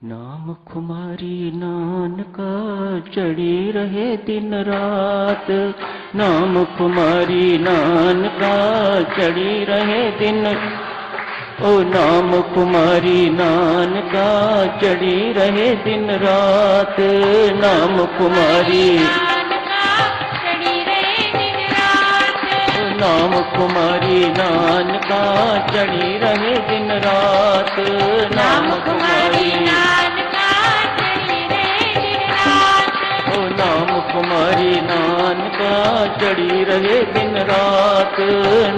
नाम खुमारी नानका चढ़ी रहे दिन रात। नाम खुमारी नानका चढ़ी रहे दिन। ओ नाम कुमारी नानका चढ़ी रहे दिन रात। नाम कुमारी नाम कुमारी नानका चढ़ी रहे दिन रात। नाम कुमारी नानका चढ़ी रहे दिन रात। ओ नाम कुमारी नानका चढ़ी रहे दिन रात।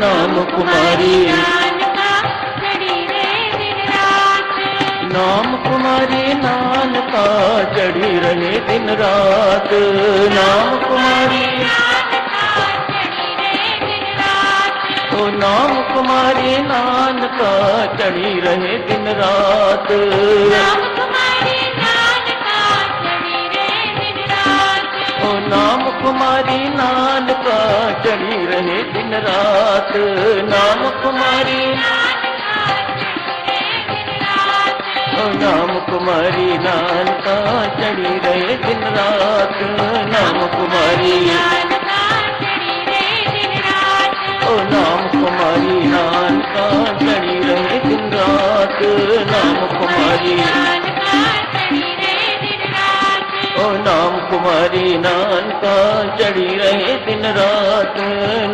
नाम कुमारी नानका चढ़ी रहे दिन रात। नाम कुमारी नानका चढ़ी रहे दिन रात। नाम कुमारी नाम कुमारी नानका चढ़ी रहे दिन रात। नाम कुमारी नानका चढ़ी रहे दिन रात। ओ नाम कुमारी नानका चढ़ी रहे दिन रात। नाम कुमारी नानका चढ़ी रहे दिन रात। ओ नाम कुमारी नानका चढ़ी रहे दिन रात। नाम कुमारी ओ नाम कुमारी नानका चढ़ी रहे दिन रात। नाम कुमारी ओ नाम कुमारी नानका चढ़ी रहे दिन रात।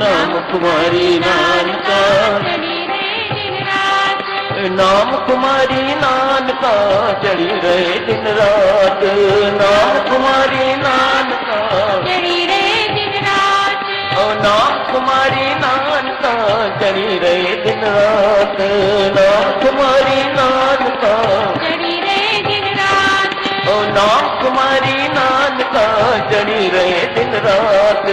नाम कुमारी नानका नाम कुमारी नानका चढ़ी रहे दिन रात। नाम कुमारी नानका चढ़ी रहे दिन रात। ओ नाम कुमारी नानका चढ़ी रहे दिन रात। नाम कुमारी नानका चढ़ी रहे दिन रात। ओ नाम कुमारी नानका चढ़ी रहे दिन रात।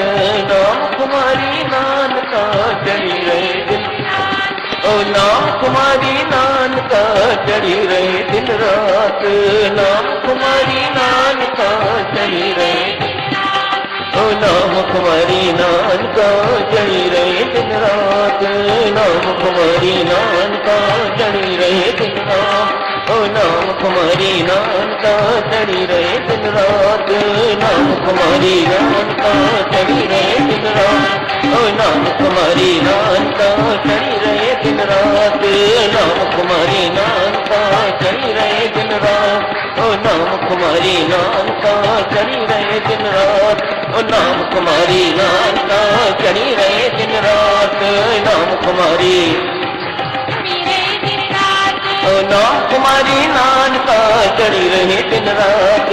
नाम कुमारी नानका चढ़ी रहे दिन रात। ओ नाम कुमारी नानका चढ़ी रहे दिन रात। नाम कुमारी नानका चढ़ी रहे दिन रात। ओ नाम कुमारी नानका चढ़ी रहे दिन रात। नाम कुमारी नानका चढ़ी रहे दिन रात। ओ नाम कुमारी नानका चढ़ी रहे दिन रात। नाम कुमारी नानका चढ़ी रहे दिन रात। ओ नाम कुमारी नानका चढ़ी रहे दिन रात। नाम कुमारी नानका चढ़ी रहे दिन रात। ओ नाम कुमारी नानका चढ़ी रहे दिन रात। ओ नाम कुमारी नानका चढ़ी रहे दिन रात। नाम कुमारी ओ नाम कुमारी नानका चढ़ी रहे दिन रात।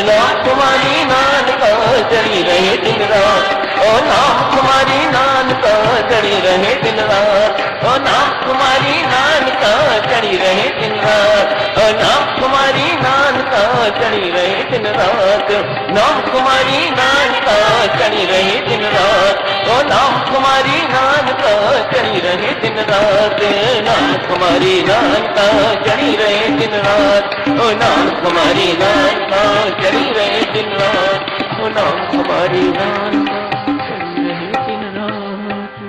नाम कुमारी नानका चढ़ी रहे दिन रात। ओ नाम कुमारी नानका चढ़ी रहे दिन रात। ओ नाम कुमारी नानका चढ़ी रहे दिन रात। ओ नाम कुमारी नानका चढ़ी रहे दिन रात। नाम कुमारी नानका चढ़ी रहे दिन रात। ओ नाम कुमारी नानका चढ़ी रहे दिन रात। नाम कुमारी नानका चढ़ी रहे दिन रात। ओ नाम कुमारी नानका चढ़ी रहे दिन रात। ओ नाम कुमारी नानका चढ़ी रहे दिन रात।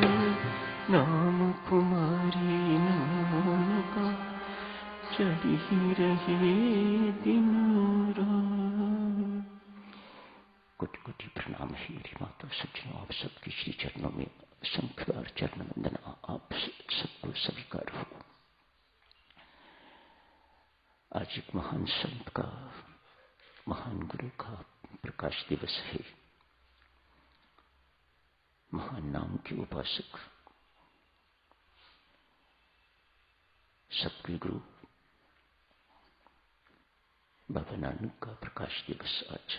नाम कुमारी नानका चढ़ी रहे दिन रात। कोटि कोटि प्रणाम है मेरी माता सज्जनों, आप सबके श्री चरणों में शंखवार चरण वंदना आप सबको स्वीकार हो। आज एक महान संत का, महान गुरु का प्रकाश दिवस है। महान नाम के उपासक, सबके गुरु बाबा नानक का प्रकाश दिवस आज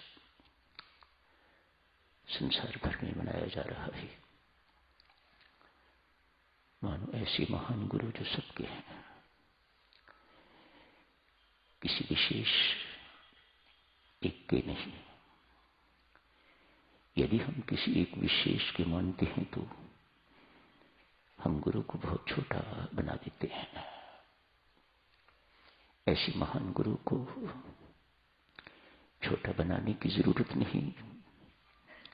संसार भर में मनाया जा रहा है। मानो ऐसे महान गुरु जो सबके हैं, किसी विशेष एक के नहीं। यदि हम किसी एक विशेष के मानते हैं तो हम गुरु को बहुत छोटा बना देते हैं। ऐसे महान गुरु को छोटा बनाने की जरूरत नहीं।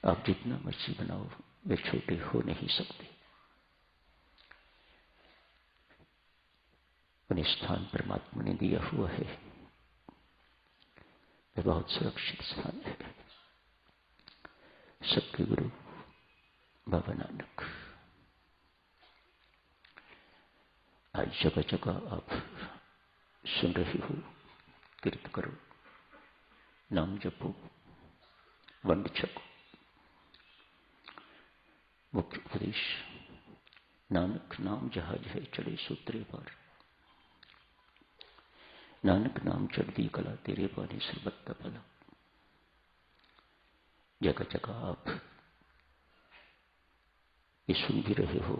आप जितना मर्जी बनाओ, वे छोटे हो नहीं सकते। उन्हें स्थान परमात्मा ने दिया हुआ है। यह बहुत सुरक्षित स्थान है। सबके गुरु बाबा नानक। आज जगह जगह आप सुन रहे हो, कीर्त करो, नाम जपो, वंड छको। मुख्य उपदेश, नानक नाम जहाज है चढ़े सूत्रे पार, नानक नाम चढ़ती कला तेरे पानी सरबत्ता भला। जगह जगह आप ये सुन भी रहे हो,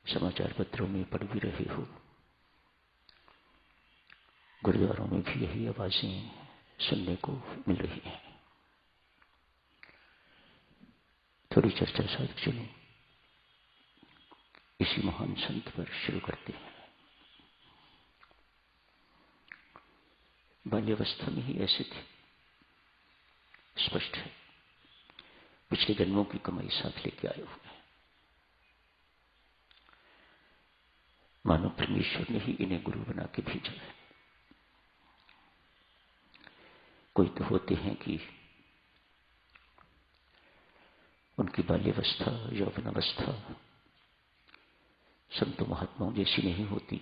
समाचार पत्रों में पढ़ भी रहे हो, गुरुद्वारों में भी यही आवाजें सुनने को मिल रही हैं। थोड़ी चर्चा साथ चलो, इसी महान संत पर शुरू करते हैं। बाल्यावस्था में ही ऐसे थे, स्पष्ट है, पिछले जन्मों की कमाई साथ लेके आए हुए हैं। मानो परमेश्वर ने ही इन्हें गुरु बना के भेजा है। कोई तो होते हैं कि उनकी बाल्यावस्था, यौवनावस्था संतों महात्माओं जैसी नहीं होती।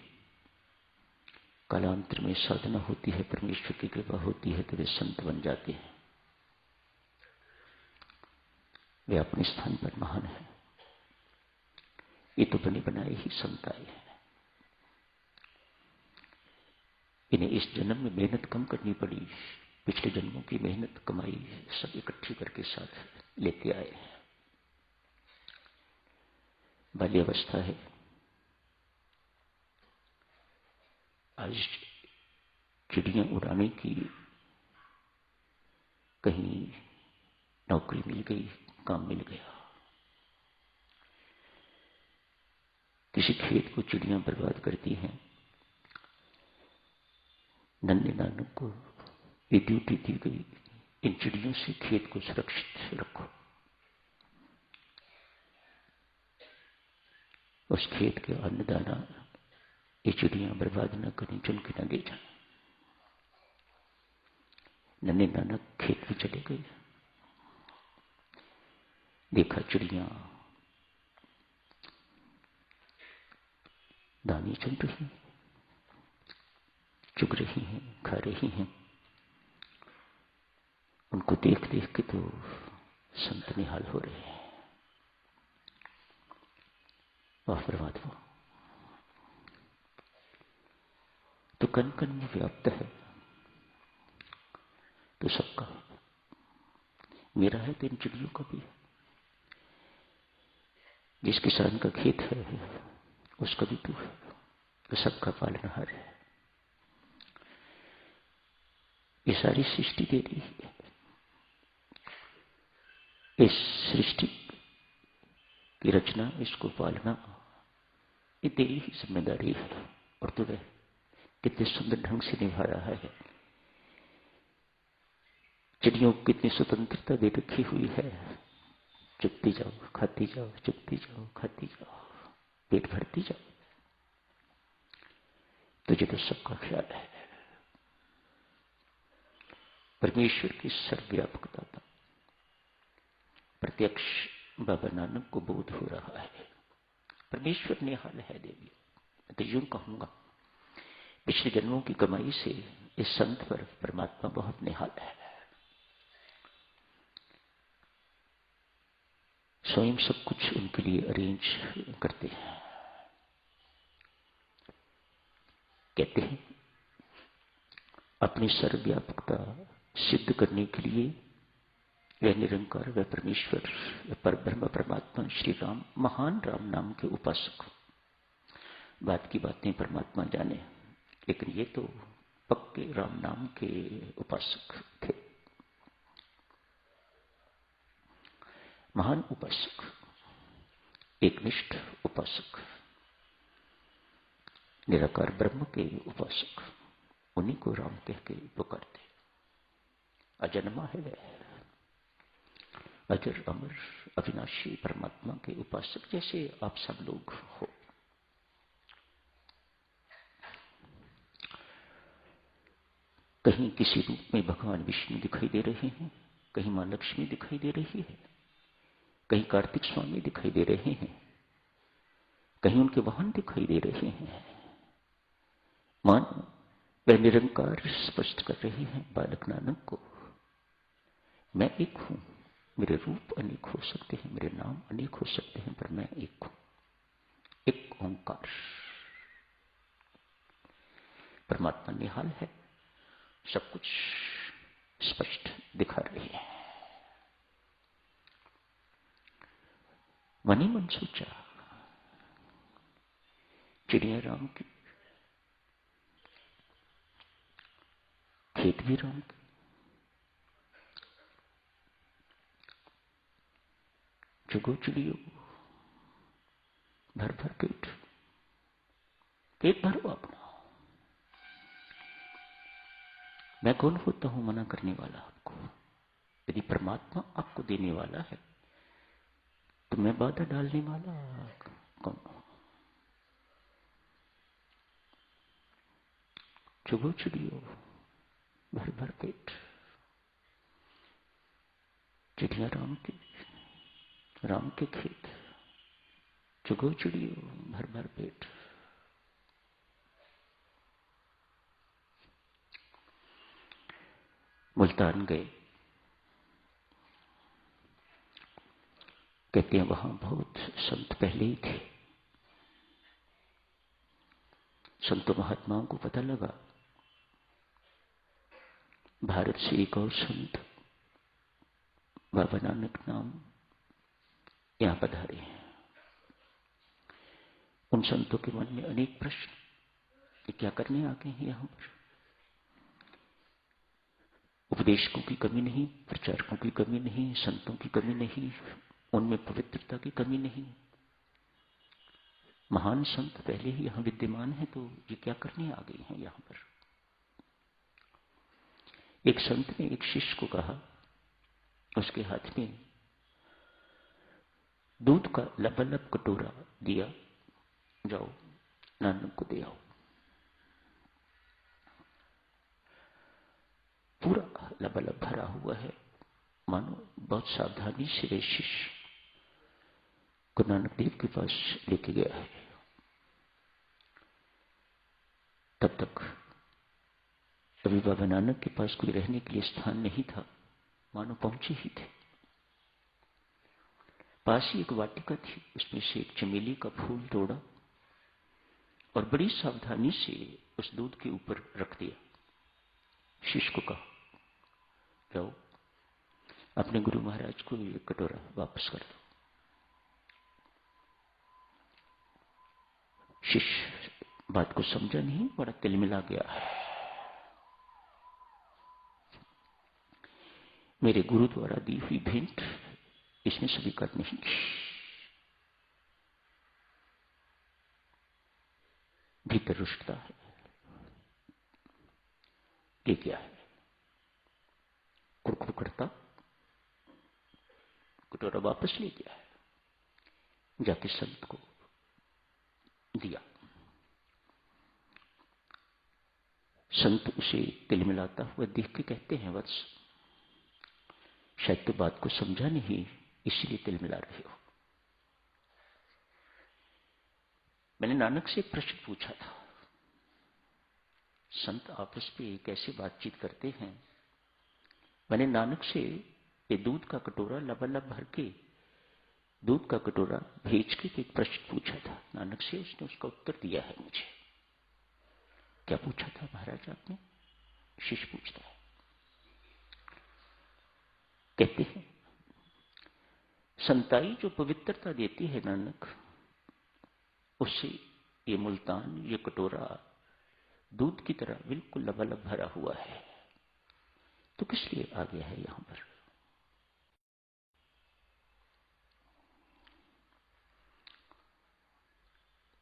कालांतर में साधना होती है, परमेश्वर की कृपा होती है तो वे संत बन जाते हैं। वे अपने स्थान पर महान हैं। ये तो बने बनाए ही संत आए हैं। इन्हें इस जन्म में मेहनत कम करनी पड़ी, पिछले जन्मों की मेहनत कमाई सब इकट्ठी करके साथ लेते आए हैं। बाल्यावस्था है, आज चिड़ियां उड़ाने की कहीं नौकरी मिल गई, काम मिल गया। किसी खेत को चिड़ियां बर्बाद करती हैं, नन्हे नानक को ये ड्यूटी दी गई, इन चिड़ियों से खेत को सुरक्षित रखो। उस खेत के अन्नदाना ये चिड़ियां बर्बाद न करें, चुन के न ले जाए। नन्हे नानक खेत में चले गए, देखा चिड़ियां दाने चुन रही, चुग रही हैं, खा रही हैं। उनको देख देख के तो संत निहाल हो रहे हैं। वाह परमात्मा, तो कण कण में व्याप्त है, तो सबका मेरा है तो इन चिड़ियों का भी है। जिस किसान का खेत है उसका भी तू है, तो सबका पालनहार है। ये सारी सृष्टि तेरी है, इस सृष्टि की रचना, इसको पालना ये तेरी ही जिम्मेदारी है। और तू कितने सुंदर ढंग से निभा रहा है। चिड़ियों को कितनी स्वतंत्रता दे रखी हुई है, चुगती जाओ, खाती जाओ, चुगती जाओ, खाती जाओ, पेट भरती जाओ। तुझे तो सबका ख्याल है। परमेश्वर की सर्वव्यापकता का प्रत्यक्ष बाबा नानक को बोध हो रहा है। परमेश्वर निहाल है देवी। मैं तो यूं कहूंगा, पिछले जन्मों की कमाई से इस संत पर परमात्मा बहुत निहाल है। स्वयं सब कुछ उनके लिए अरेंज करते हैं। कहते हैं अपनी सर्वव्यापकता सिद्ध करने के लिए वह निरंकार, वह परमेश्वर, वह परब्रह्म परमात्मा श्री राम, महान राम नाम के उपासक। बात की बातें परमात्मा जाने, लेकिन ये तो पक्के राम नाम के उपासक थे, महान उपासक, एकनिष्ठ उपासक, निराकार ब्रह्म के उपासक। उन्हीं को राम कह के पुकारते। अजन्मा है वह, अजर अमर अविनाशी परमात्मा के उपासक, जैसे आप सब लोग हो। कहीं किसी रूप में भगवान विष्णु दिखाई दे रहे हैं, कहीं मां लक्ष्मी दिखाई दे रही है, कहीं कार्तिक स्वामी दिखाई दे रहे हैं, कहीं उनके वाहन दिखाई दे रहे हैं। मान वह निरंकार स्पष्ट कर रहे हैं बालक नानक को, मैं एक हूं, मेरे रूप अनेक हो सकते हैं, मेरे नाम अनेक हो सकते हैं, पर मैं एक हूं, एक ओंकार। परमात्मा निहाल है, सब कुछ स्पष्ट दिखा रही है। मन ही मन सोचा, चिड़िया राम की, खेत भी राम के, चुगो चिड़ियो भर भर पेट भरो अपना। मैं कौन होता हूं मना करने वाला आपको? यदि परमात्मा आपको देने वाला है तो मैं बाधा डालने वाला कौन हूं? चुगो चिड़ियो भर भर पेट, चिड़िया राम के खेत, चुगो चिड़ियो भर भर पेट। मुल्तान गए, कहते हैं वहां बहुत संत पहले ही थे। संतों महात्माओं को पता लगा भारत से एक और संत बाबा नानक नाम यहां पधारे हैं। उन संतों के मन में अनेक प्रश्न, ये क्या करने आ गए हैं यहां पर? उपदेशकों की कमी नहीं, प्रचारकों की कमी नहीं, संतों की कमी नहीं, उनमें पवित्रता की कमी नहीं। महान संत पहले ही यहां विद्यमान है, तो ये क्या करने आ गए हैं यहां पर? एक संत ने एक शिष्य को कहा, उसके हाथ में दूध का लबालब कटोरा दिया, जाओ नानक को दे आओ। पूरा लबालब भरा हुआ है, मानो बहुत सावधानी से वे शिष्य को नानक देव के पास लेके गया है। तब तक अभी बाबा नानक के पास कोई रहने के लिए स्थान नहीं था, मानो पहुंचे ही थे। पास ही एक वाटिका थी, उसमें से एक चमेली का फूल तोड़ा और बड़ी सावधानी से उस दूध के ऊपर रख दिया। शिष्य को कहा, जाओ अपने गुरु महाराज को ये कटोरा वापस कर दो। शिष्य बात को समझा नहीं, बड़ा तिलमिला गया है। मेरे गुरु द्वारा दी हुई भेंट इसने स्वीकार नहीं की। भीतर रुष्टता है, ये क्या है? कुड़कुड़ करता कटोरा वापस ले गया है, जाके संत को दिया। संत उसे तिलमिलाता हुआ देख के कहते हैं, वत्स शायद तो बात को समझा नहीं, इसलिए तिलमिला रहे हो। मैंने नानक से एक प्रश्न पूछा था, संत आपस में कैसे बातचीत करते हैं? मैंने नानक से ये दूध का कटोरा लबालब भर के दूध का कटोरा भेज के एक प्रश्न पूछा था नानक से, उसने उसका उत्तर दिया है मुझे। क्या पूछा था महाराज आपने? शिष्य पूछता है। कहते हैं, संताई जो पवित्रता देती है नानक, उससे ये मुल्तान, ये कटोरा दूध की तरह बिल्कुल लबालब भरा हुआ है, तो किस लिए आ गया है यहां पर?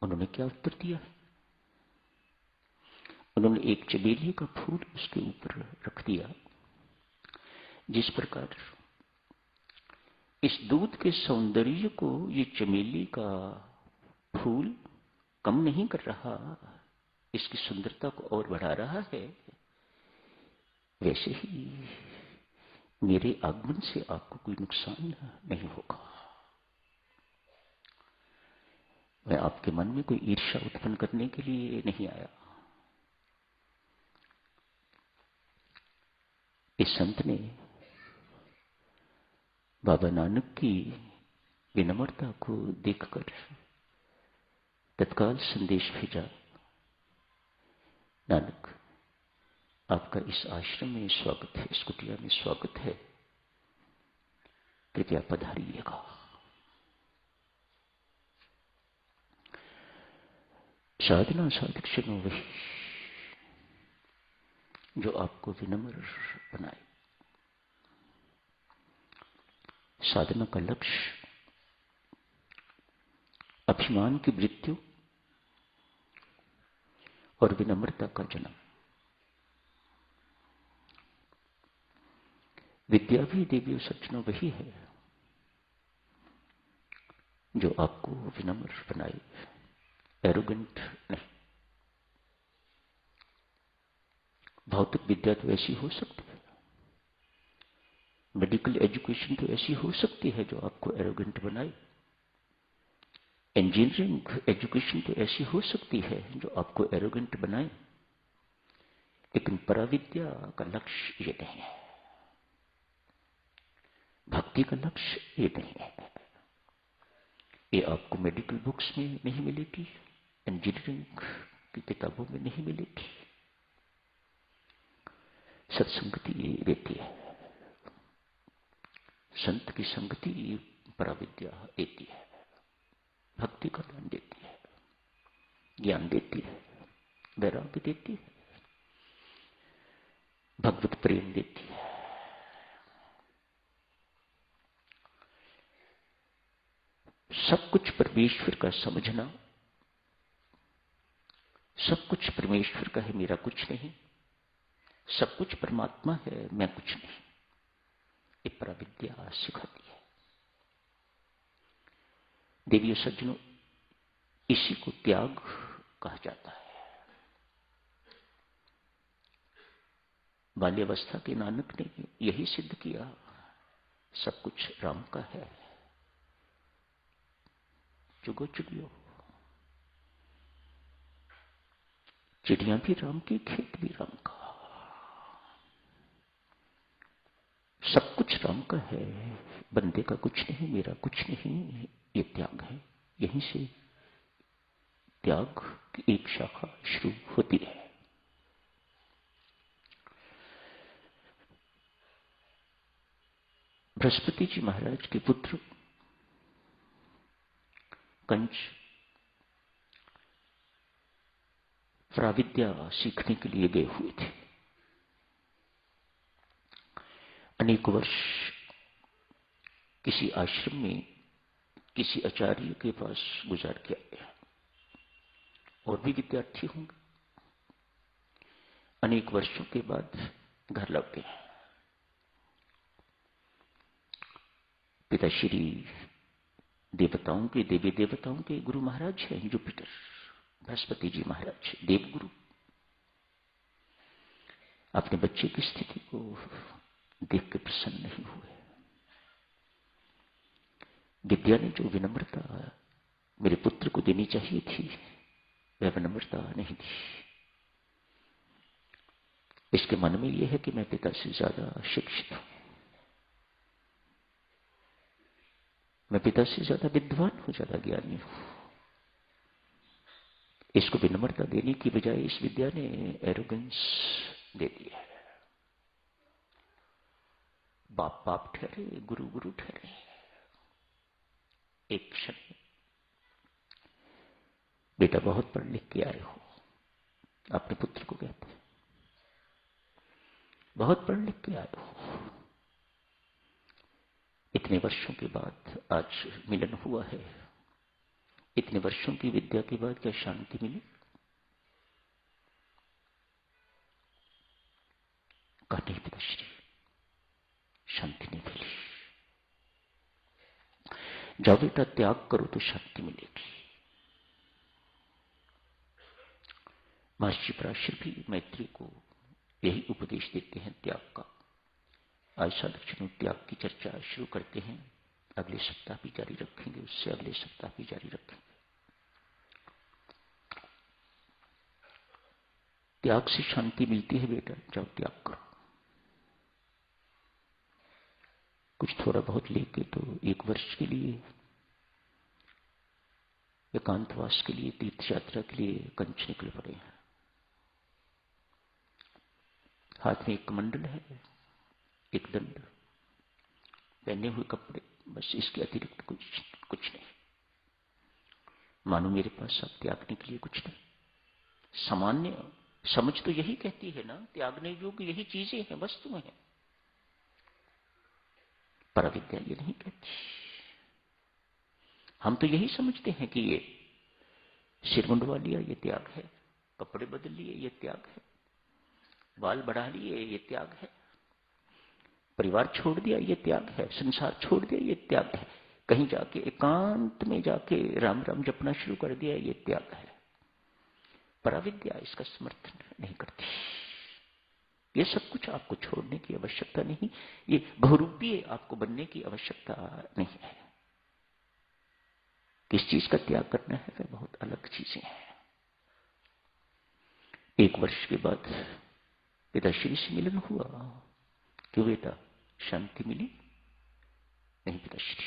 उन्होंने क्या उत्तर दिया? उन्होंने एक चमेली का फूल उसके ऊपर रख दिया। जिस प्रकार इस दूध के सौंदर्य को ये चमेली का फूल कम नहीं कर रहा, इसकी सुंदरता को और बढ़ा रहा है, वैसे ही मेरे आगमन से आपको कोई नुकसान नहीं होगा। मैं आपके मन में कोई ईर्ष्या उत्पन्न करने के लिए नहीं आया। इस संत ने बाबा नानक की विनम्रता को देखकर तत्काल संदेश भेजा, नानक आपका इस आश्रम में स्वागत है, इस कुटिया में स्वागत है, कृपया पधारिएगा। साधना साधक क्षणों वही जो आपको विनम्र बनाए। साधना का लक्ष्य अभिमान की मृत्यु और विनम्रता का जन्म। विद्या भी देवी सज्जनों वही है जो आपको विनम्र बनाए, एरोगेंट नहीं। भौतिक विद्या तो ऐसी हो सकती है, मेडिकल एजुकेशन तो ऐसी हो सकती है जो आपको एरोगेंट बनाए, इंजीनियरिंग एजुकेशन तो ऐसी हो सकती है जो आपको एरोगेंट बनाए, लेकिन पराविद्या का लक्ष्य ये नहीं है, भक्ति का लक्ष्य ये नहीं है। ये आपको मेडिकल बुक्स में नहीं मिलेगी, इंजीनियरिंग की किताबों में नहीं मिलेगी। सत्संगति ये देती है, संत की संगति पराविद्या देती है, भक्ति का दान देती है, ज्ञान देती है, वैराग्य देती है, भगवत प्रेम देती है। सब कुछ परमेश्वर का समझना, सब कुछ परमेश्वर का है, मेरा कुछ नहीं, सब कुछ परमात्मा है, मैं कुछ नहीं, ये पराविद्या सिखाती है। देवी सज्जनों, इसी को त्याग कहा जाता है। बाल्यावस्था के नानक ने यही सिद्ध किया, सब कुछ राम का है, चुगो चुगियो, चिड़ियां भी राम की, खेत भी राम का, सब कुछ राम का है, बंदे का कुछ नहीं, मेरा कुछ नहीं, ये त्याग है। यहीं से त्याग की एक शाखा शुरू होती है। बृहस्पति जी महाराज के पुत्र कंस पराविद्या सीखने के लिए गए हुए थे। अनेक वर्ष किसी आश्रम में किसी आचार्य के पास गुजार के आए, और भी विद्यार्थी होंगे। अनेक वर्षों के बाद घर लौटे। पिताश्री देवताओं के, देवी देवताओं के गुरु महाराज हैं जुपिटर, बृहस्पति जी महाराज देवगुरु। अपने बच्चे की स्थिति को देख के प्रसन्न नहीं हुए। विद्या ने जो विनम्रता मेरे पुत्र को देनी चाहिए थी, वह विनम्रता नहीं दी। इसके मन में यह है कि मैं पिता से ज्यादा शिक्षित हूं, मैं पिता से ज्यादा विद्वान हूं, ज्यादा ज्ञानी हूं। इसको विनम्रता देने की बजाय इस विद्या ने एरोगेंस दे दिया है। बाप बाप ठहरे, गुरु गुरु ठहरे। एक क्षण बेटा बहुत पढ़ लिख के आए हो, अपने पुत्र को कहते हैं, बहुत पढ़ लिख के आए हो। इतने वर्षों के बाद आज मिलन हुआ है, इतने वर्षों की विद्या के बाद क्या शांति मिली? कहा नहीं पिताश्री, शांति नहीं मिली। जाओ बेटा, त्याग करो तो शांति मिलेगी। महर्षि पराशर भी मैत्री को यही उपदेश उपदेश देते हैं त्याग का। आज साधक त्याग की चर्चा शुरू करते हैं। अगले सप्ताह भी जारी रखेंगे, उससे अगले सप्ताह भी जारी रखेंगे। त्याग से शांति मिलती है बेटा, जाओ त्याग करो। कुछ थोड़ा बहुत लेके तो 1 वर्ष के लिए एकांतवास के लिए, तीर्थ यात्रा के लिए कंच निकल पड़े हैं। हाथ में एक कमंडल है, एक दंड, पहने हुए कपड़े, बस इसके अतिरिक्त कुछ नहीं। मानो मेरे पास अब त्यागने के लिए कुछ नहीं। सामान्य समझ तो यही कहती है ना, त्यागने योग्य यही चीजें हैं, वस्तुएं हैं। पराविद्या ये नहीं कहती। हम तो यही समझते हैं कि ये सिर मुंडवा लिया ये त्याग है, कपड़े बदल लिए ये त्याग है, बाल बढ़ा लिए ये त्याग है, परिवार छोड़ दिया ये त्याग है, संसार छोड़ दिया ये त्याग है, कहीं जाके एकांत में जाके राम राम जपना शुरू कर दिया ये त्याग है। पराविद्या इसका समर्थन नहीं करती। ये सब कुछ आपको छोड़ने की आवश्यकता नहीं, ये बहुरूपीय आपको बनने की आवश्यकता नहीं है। किस चीज का त्याग करना है वह बहुत अलग चीजें हैं। 1 वर्ष के बाद पिताश्री से मिलन हुआ। क्यों बेटा, शांति मिली? नहीं पिताश्री,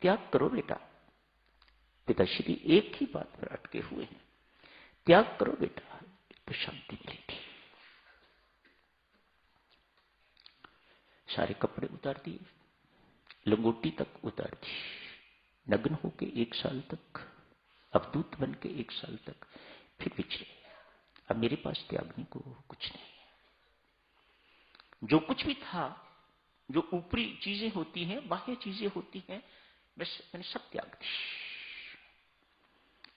त्याग करो बेटा। पिताश्री एक ही बात पर अटके हुए हैं, त्याग करो बेटा तो शांति मिलेगी। सारे कपड़े उतार दिए, लंगोटी तक उतार दी, नग्न होके 1 साल तक, अवधूत बन के 1 साल तक, फिर पिछले। अब मेरे पास त्यागने को कुछ नहीं। जो कुछ भी था, जो ऊपरी चीजें होती हैं, बाह्य चीजें होती हैं, बस मैंने सब त्याग दी।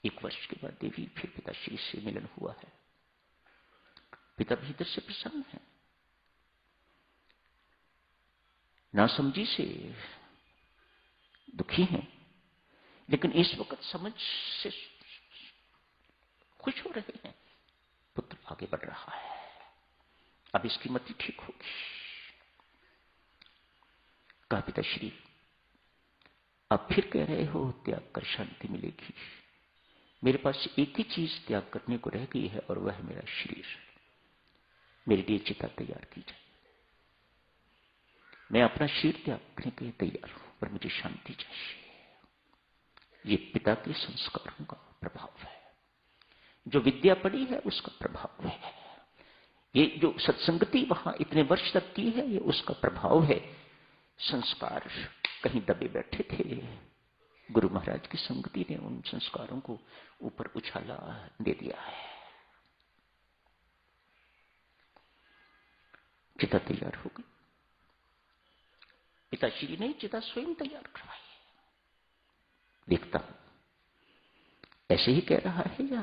1 वर्ष के बाद देवी फिर पिताश्री से मिलन हुआ है। पिता भीतर से प्रसन्न है, नासमझी से दुखी हैं, लेकिन इस वक्त समझ से खुश हो रहे हैं। पुत्र आगे बढ़ रहा है, अब इसकी मति ठीक होगी। कहा पिताश्री अब फिर कह रहे हो त्याग कर शांति मिलेगी। मेरे पास एक ही चीज त्याग करने को रह गई है और वह है मेरा शरीर। मेरे लिए चिता तैयार की जाए। मैं अपना शरीर त्याग करने के लिए तैयार हूं, पर मुझे शांति चाहिए। ये पिता के संस्कारों का प्रभाव है, जो विद्या पड़ी है उसका प्रभाव है, ये जो सत्संगति वहां इतने वर्ष तक की है ये उसका प्रभाव है। संस्कार कहीं दबे बैठे थे, गुरु महाराज की संगति ने उन संस्कारों को ऊपर उछाला दे दिया है। चिता तैयार हो गई। पिताश्री ने चिता स्वयं तैयार करवाई। देखता हूं ऐसे ही कह रहा है या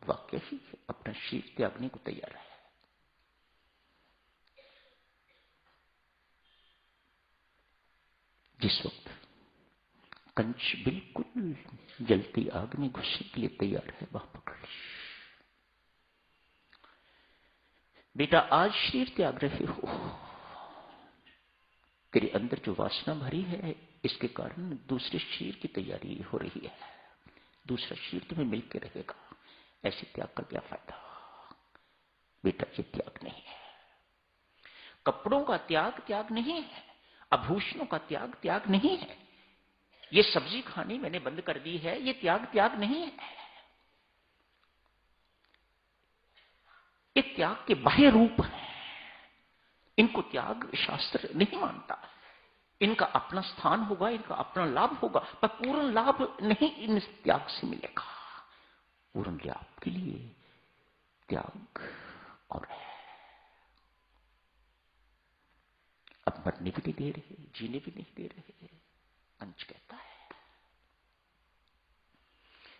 वाक्य ही अपना शरीर त्यागने को तैयार है। जिस वक्त कंच बिल्कुल जलती आग में घुसने के लिए तैयार है, वहां पकड़ ली। बेटा आज शरीर त्याग रहे हो, तेरे अंदर जो वासना भरी है इसके कारण दूसरे शरीर की तैयारी हो रही है। दूसरा शरीर तुम्हें मिलकर रहेगा, ऐसे त्याग का क्या फायदा? बेटा ये त्याग नहीं है। कपड़ों का त्याग त्याग नहीं है, आभूषणों का त्याग त्याग नहीं है, ये सब्जी खानी मैंने बंद कर दी है, ये त्याग त्याग नहीं है। ये त्याग के बाह्य रूप हैं, इनको त्याग शास्त्र नहीं मानता। इनका अपना स्थान होगा, इनका अपना लाभ होगा, पर पूर्ण लाभ नहीं इन त्याग से मिलेगा। पूर्ण लाभ के लिए त्याग और है। अब मरने भी नहीं दे रहे, जीने भी नहीं दे रहे। कंच कहता है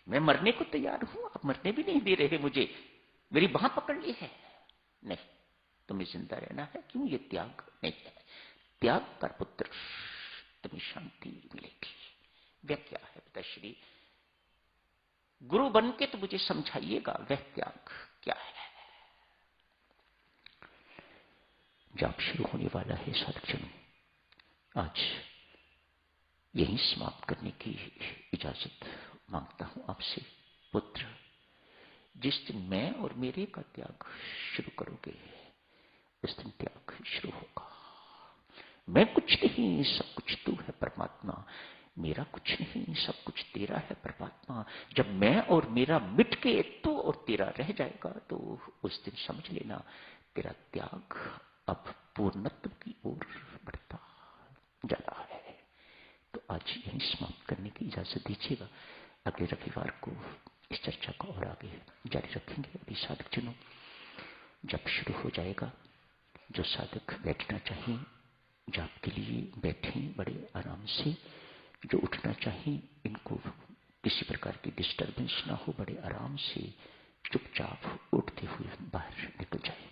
मैं मरने को तैयार हूं, अब मरने भी नहीं दे रहे मुझे, मेरी बाह पकड़ ली है। नहीं, तुम्हें जिंदा रहना है। क्यों? ये त्याग नहीं है। त्याग कर पुत्र, तुम्हें शांति मिलेगी। वह क्या है पिताश्री? गुरु बन के तो मुझे समझाइएगा, वह त्याग क्या है? जाप शुरू होने वाला है साधकजनों। आज यहीं समाप्त करने की इजाजत मांगता हूं आपसे। पुत्र, जिस दिन मैं और मेरे का त्याग शुरू करोगे, उस दिन त्याग शुरू होगा। मैं कुछ नहीं, सब कुछ तू है परमात्मा। मेरा कुछ नहीं, सब कुछ तेरा है परमात्मा। जब मैं और मेरा मिट के तू और तेरा रह जाएगा, तो उस दिन समझ लेना तेरा त्याग अब पूर्णत्व की ओर बढ़ता जा रहा है। तो आज यहीं समाप्त करने की इजाजत दीजिएगा। अगले रविवार को इस चर्चा को और आगे जारी रखेंगे। अभी साधकजनों, जब शुरू हो जाएगा, जो साधक बैठना चाहिए जाप के लिए बैठें बड़े आराम से। जो उठना चाहिए, इनको किसी प्रकार की डिस्टरबेंस ना हो, बड़े आराम से चुपचाप उठते हुए बाहर निकल जाए।